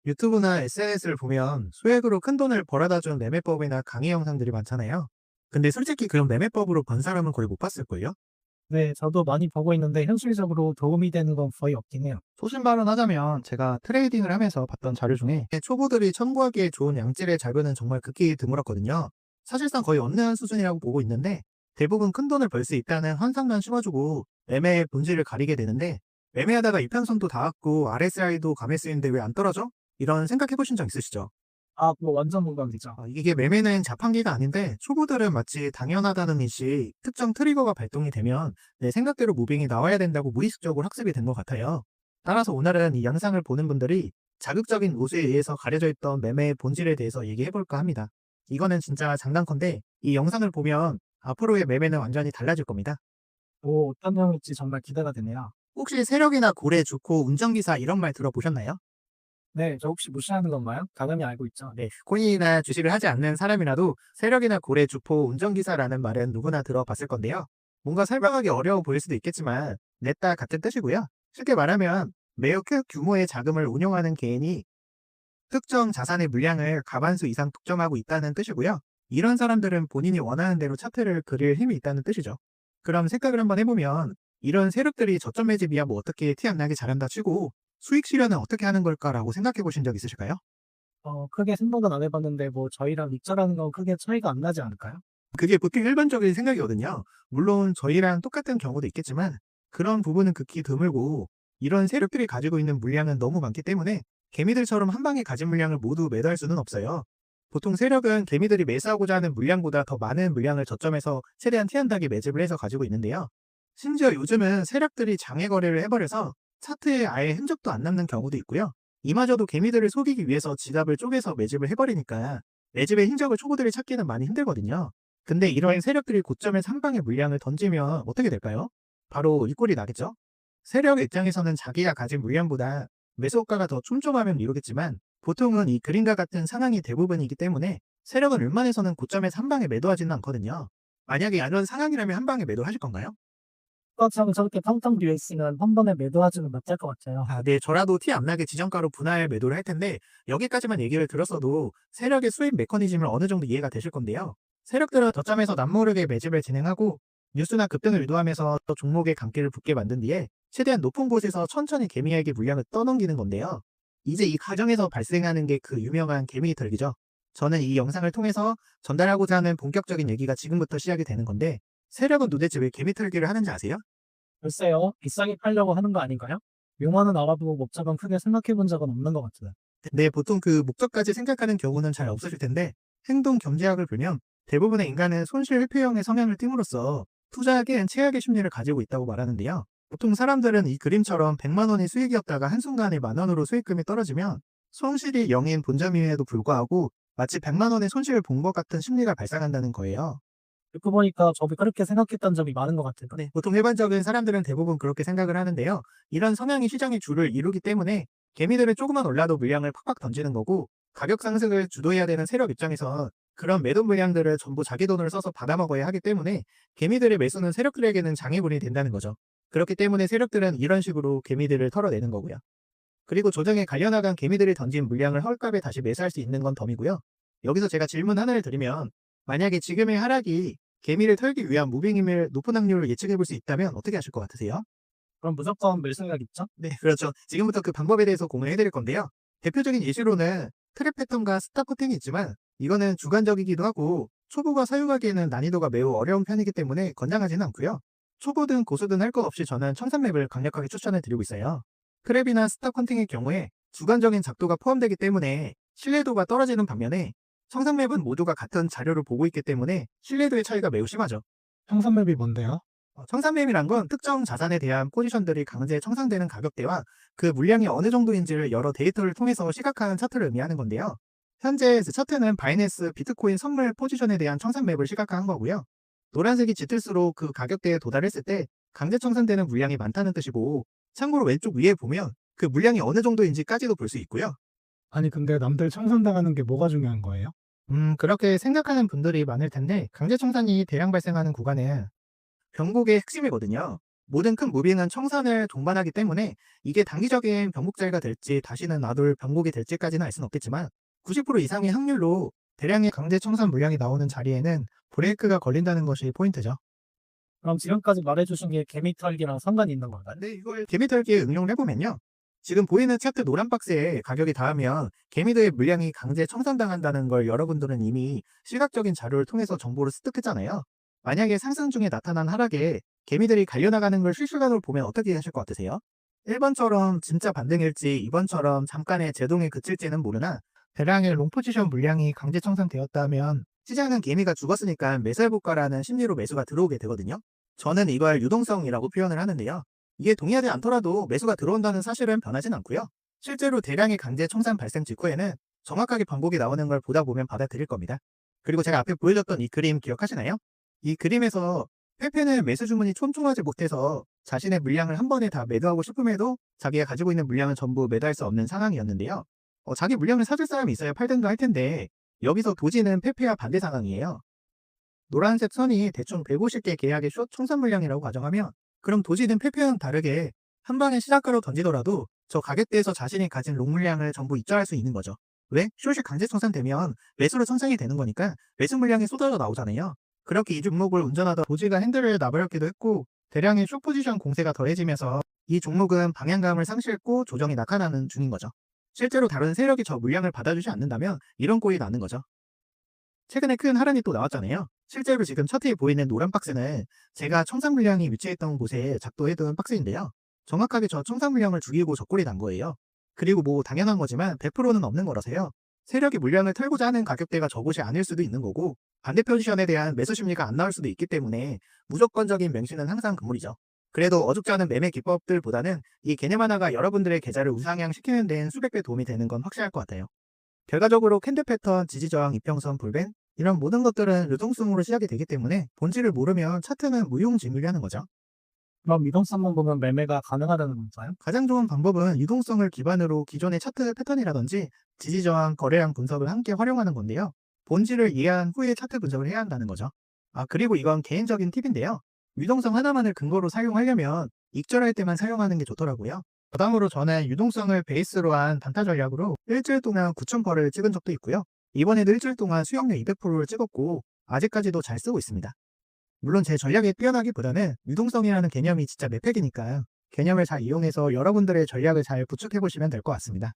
유튜브나 SNS를 보면 소액으로 큰돈을 벌어다 준 매매법이나 강의 영상들이 많잖아요. 근데 솔직히 그런 매매법으로 번 사람은 거의 못 봤을걸요? 네, 저도 많이 보고 있는데 현실적으로 도움이 되는 건 거의 없긴 해요. 소신 발언하자면 제가 트레이딩을 하면서 봤던 자료 중에 초보들이 청구하기에 좋은 양질의 자료는 정말 극히 드물었거든요. 사실상 거의 없는 수준이라고 보고 있는데 대부분 큰돈을 벌 수 있다는 환상만 심어주고 매매의 본질을 가리게 되는데 매매하다가 이평선도 닿았고 RSI도 감에 쓰이는데 왜 안 떨어져? 이런 생각해 보신 적 있으시죠? 아, 그거 완전 공감되죠. 이게 매매는 자판기가 아닌데 초보들은 마치 당연하다는 듯이 특정 트리거가 발동이 되면 내 생각대로 무빙이 나와야 된다고 무의식적으로 학습이 된 것 같아요. 따라서 오늘은 이 영상을 보는 분들이 자극적인 요소에 의해서 가려져 있던 매매의 본질에 대해서 얘기해 볼까 합니다. 이거는 진짜 장난컨대 이 영상을 보면 앞으로의 매매는 완전히 달라질 겁니다. 오, 어떤 내용일지 정말 기대가 되네요. 혹시 세력이나 고래, 주코, 운전기사 이런 말 들어보셨나요? 네, 저 혹시 무시하는 건가요? 당연히 알고 있죠. 네, 코인이나 주식을 하지 않는 사람이라도 세력이나 고래, 주포, 운전기사라는 말은 누구나 들어봤을 건데요. 뭔가 설명하기 어려워 보일 수도 있겠지만 냈다 같은 뜻이고요. 쉽게 말하면 매우 큰 규모의 자금을 운용하는 개인이 특정 자산의 물량을 가반수 이상 독점하고 있다는 뜻이고요. 이런 사람들은 본인이 원하는 대로 차트를 그릴 힘이 있다는 뜻이죠. 그럼 생각을 한번 해보면 이런 세력들이 저점 매집이야 뭐 어떻게 티 안 나게 잘한다 치고 수익 실현은 어떻게 하는 걸까라고 생각해 보신 적 있으실까요? 크게 생각은 안 해봤는데 저희랑 익절하는 건 크게 차이가 안 나지 않을까요? 그게 보통 일반적인 생각이거든요. 물론 저희랑 똑같은 경우도 있겠지만 그런 부분은 극히 드물고 이런 세력들이 가지고 있는 물량은 너무 많기 때문에 개미들처럼 한 방에 가진 물량을 모두 매도할 수는 없어요. 보통 세력은 개미들이 매수하고자 하는 물량보다 더 많은 물량을 저점에서 최대한 티안나게 매집을 해서 가지고 있는데요. 심지어 요즘은 세력들이 장외 거래를 해버려서 차트에 아예 흔적도 안 남는 경우도 있고요. 이마저도 개미들을 속이기 위해서 지갑을 쪼개서 매집을 해버리니까 매집의 흔적을 초보들이 찾기는 많이 힘들거든요. 근데 이런 세력들이 고점에서 한 방에 물량을 던지면 어떻게 될까요? 바로 이 꼴이 나겠죠? 세력의 입장에서는 자기가 가진 물량보다 매수 효과가 더 촘촘하면 이루겠지만 보통은 이 그림과 같은 상황이 대부분이기 때문에 세력은 웬만해서는 고점에서 한 방에 매도하지는 않거든요. 만약에 이런 상황이라면 한 방에 매도하실 건가요? 그것처럼 저렇게 텅텅 비어 있으면 한 번에 매도하지는 못할 것 같아요. 네, 저라도 티 안 나게 지정가로 분할 매도를 할 텐데 여기까지만 얘기를 들었어도 세력의 수입 메커니즘을 어느 정도 이해가 되실 건데요. 세력들은 저점에서 남모르게 매집을 진행하고 뉴스나 급등을 유도하면서 또 종목의 강기를 붙게 만든 뒤에 최대한 높은 곳에서 천천히 개미에게 물량을 떠넘기는 건데요. 이제 이 과정에서 발생하는 게 그 유명한 개미 털기죠. 저는 이 영상을 통해서 전달하고자 하는 본격적인 얘기가 지금부터 시작이 되는 건데 세력은 도대체 왜 개미 털기를 하는지 아세요? 글쎄요, 비싸게 팔려고 하는 거 아닌가요? 용어는 알아보고 목적은 크게 생각해 본 적은 없는 것 같아요. 네, 보통 그 목적까지 생각하는 경우는 잘 없으실 텐데 행동 경제학을 보면 대부분의 인간은 손실 회피형의 성향을 띠므로써 투자하기엔 최악의 심리를 가지고 있다고 말하는데요. 보통 사람들은 이 그림처럼 100만 원이 수익이었다가 한순간에 만 원으로 수익금이 떨어지면 손실이 0인 본점임에도 불구하고 마치 100만 원의 손실을 본 것 같은 심리가 발생한다는 거예요. 듣고 보니까 저도 그렇게 생각했던 적이 많은 것 같아요. 네, 보통 일반적인 사람들은 대부분 그렇게 생각을 하는데요. 이런 성향이 시장의 주를 이루기 때문에 개미들은 조금만 올라도 물량을 팍팍 던지는 거고 가격 상승을 주도해야 되는 세력 입장에서 그런 매도 물량들을 전부 자기 돈을 써서 받아먹어야 하기 때문에 개미들의 매수는 세력들에게는 장애물이 된다는 거죠. 그렇기 때문에 세력들은 이런 식으로 개미들을 털어내는 거고요. 그리고 조정에 갈려나간 개미들이 던진 물량을 헐값에 다시 매수할 수 있는 건 덤이고요. 여기서 제가 질문 하나를 드리면 만약에 지금의 하락이 개미를 털기 위한 무빙임을 높은 확률을 예측해 볼 수 있다면 어떻게 하실 것 같으세요? 그럼 무조건 매수해야겠죠? 네, 그렇죠. 지금부터 그 방법에 대해서 공유해 드릴 건데요. 대표적인 예시로는 트랩 패턴과 스탑 커팅이 있지만 이거는 주관적이기도 하고 초보가 사용하기에는 난이도가 매우 어려운 편이기 때문에 권장하지는 않고요. 초보든 고수든 할 것 없이 저는 청산맵을 강력하게 추천해 드리고 있어요. 트랩이나 스탑 커팅의 경우에 주관적인 작도가 포함되기 때문에 신뢰도가 떨어지는 반면에 청산맵은 모두가 같은 자료를 보고 있기 때문에 신뢰도의 차이가 매우 심하죠. 평선맵이 뭔데요? 청산매매란 건 특정 자산에 대한 포지션들이 강제 청산되는 가격대와 그 물량이 어느 정도인지를 여러 데이터를 통해서 시각화하는 차트를 의미하는 건데요. 현재 그 차트는 바이낸스 비트코인 선물 포지션에 대한 청산맵을 시각화한 거고요. 노란색이 짙을수록 그 가격대에 도달했을 때 강제 청산되는 물량이 많다는 뜻이고 참고로 왼쪽 위에 보면 그 물량이 어느 정도인지까지도 볼 수 있고요. 아니, 근데 남들 청산당하는 게 뭐가 중요한 거예요? 그렇게 생각하는 분들이 많을 텐데 강제 청산이 대량 발생하는 구간은 변곡의 핵심이거든요. 모든 큰 무빙은 청산을 동반하기 때문에 이게 단기적인 병목절가 될지 다시는 놔둘 병목이 될지까지는 알 수는 없겠지만 90% 이상의 확률로 대량의 강제 청산 물량이 나오는 자리에는 브레이크가 걸린다는 것이 포인트죠. 그럼 지금까지 말해주신 게 개미 털기랑 상관이 있는 건가요? 근데 이걸 개미털기에 응용을 해보면요. 지금 보이는 차트 노란 박스에 가격이 닿으면 개미들의 물량이 강제 청산당한다는 걸 여러분들은 이미 시각적인 자료를 통해서 정보를 습득했잖아요. 만약에 상승 중에 나타난 하락에 개미들이 갈려나가는 걸 실시간으로 보면 어떻게 하실 것 같으세요? 1번처럼 진짜 반등일지 2번처럼 잠깐의 제동에 그칠지는 모르나 대량의 롱포지션 물량이 강제 청산되었다면 시장은 개미가 죽었으니까 매수해볼까라는 심리로 매수가 들어오게 되거든요. 저는 이걸 유동성이라고 표현을 하는데요. 이게 동의하지 않더라도 매수가 들어온다는 사실은 변하진 않고요. 실제로 대량의 강제 청산 발생 직후에는 정확하게 반복이 나오는 걸 보다 보면 받아들일 겁니다. 그리고 제가 앞에 보여줬던 이 그림 기억하시나요? 이 그림에서 페페는 매수 주문이 촘촘하지 못해서 자신의 물량을 한 번에 다 매도하고 싶음에도 자기가 가지고 있는 물량은 전부 매도할 수 없는 상황이었는데요. 자기 물량을 사줄 사람이 있어야 팔든가 할 텐데 여기서 도지는 페페와 반대 상황이에요. 노란색 선이 대충 150개 계약의 숏 청산 물량이라고 가정하면 그럼 도지는 페페와는 다르게 한 방에 시작가로 던지더라도 저 가격대에서 자신이 가진 롱 물량을 전부 입찰할 수 있는 거죠. 왜? 숏이 강제 청산되면 매수로 청산이 되는 거니까 매수 물량이 쏟아져 나오잖아요. 그렇게 이 종목을 운전하다 도지가 핸들을 놔버렸기도 했고 대량의 숏 포지션 공세가 더해지면서 이 종목은 방향감을 상실했고 조정이 나타나는 중인 거죠. 실제로 다른 세력이 저 물량을 받아주지 않는다면 이런 꼴이 나는 거죠. 최근에 큰 하란이 또 나왔잖아요. 실제로 지금 차트에 보이는 노란 박스는 제가 청산 물량이 위치했던 곳에 작동해둔 박스인데요. 정확하게 저 청산 물량을 죽이고 저 꼴이 난 거예요. 그리고 뭐 당연한 거지만 100%는 없는 거라서요. 세력이 물량을 털고자 하는 가격대가 저곳이 아닐 수도 있는 거고 반대 포지션에 대한 매수 심리가 안 나올 수도 있기 때문에 무조건적인 맹신은 항상 금물이죠. 그래도 어줍지 않은 매매 기법들보다는 이 개념 하나가 여러분들의 계좌를 우상향 시키는 데엔 수백 배 도움이 되는 건 확실할 것 같아요. 결과적으로 캔들 패턴, 지지저항, 이평선, 불변 이런 모든 것들은 유동성으로 시작이 되기 때문에 본질을 모르면 차트는 무용지물이하는 거죠. 그럼 이동성만 보면 매매가 가능하다는 건가요? 가장 좋은 방법은 유동성을 기반으로 기존의 차트 패턴이라든지 지지저항, 거래량 분석을 함께 활용하는 건데요. 본질을 이해한 후에 차트 분석을 해야 한다는 거죠. 그리고 이건 개인적인 팁인데요. 유동성 하나만을 근거로 사용하려면 익절할 때만 사용하는 게 좋더라고요. 다음으로 저는 유동성을 베이스로 한 단타 전략으로 일주일 동안 9,000%를 찍은 적도 있고요. 이번에도 일주일 동안 수익률 200%를 찍었고 아직까지도 잘 쓰고 있습니다. 물론 제 전략이 뛰어나기보다는 유동성이라는 개념이 진짜 매팩이니까 개념을 잘 이용해서 여러분들의 전략을 잘 구축해 보시면 될 것 같습니다.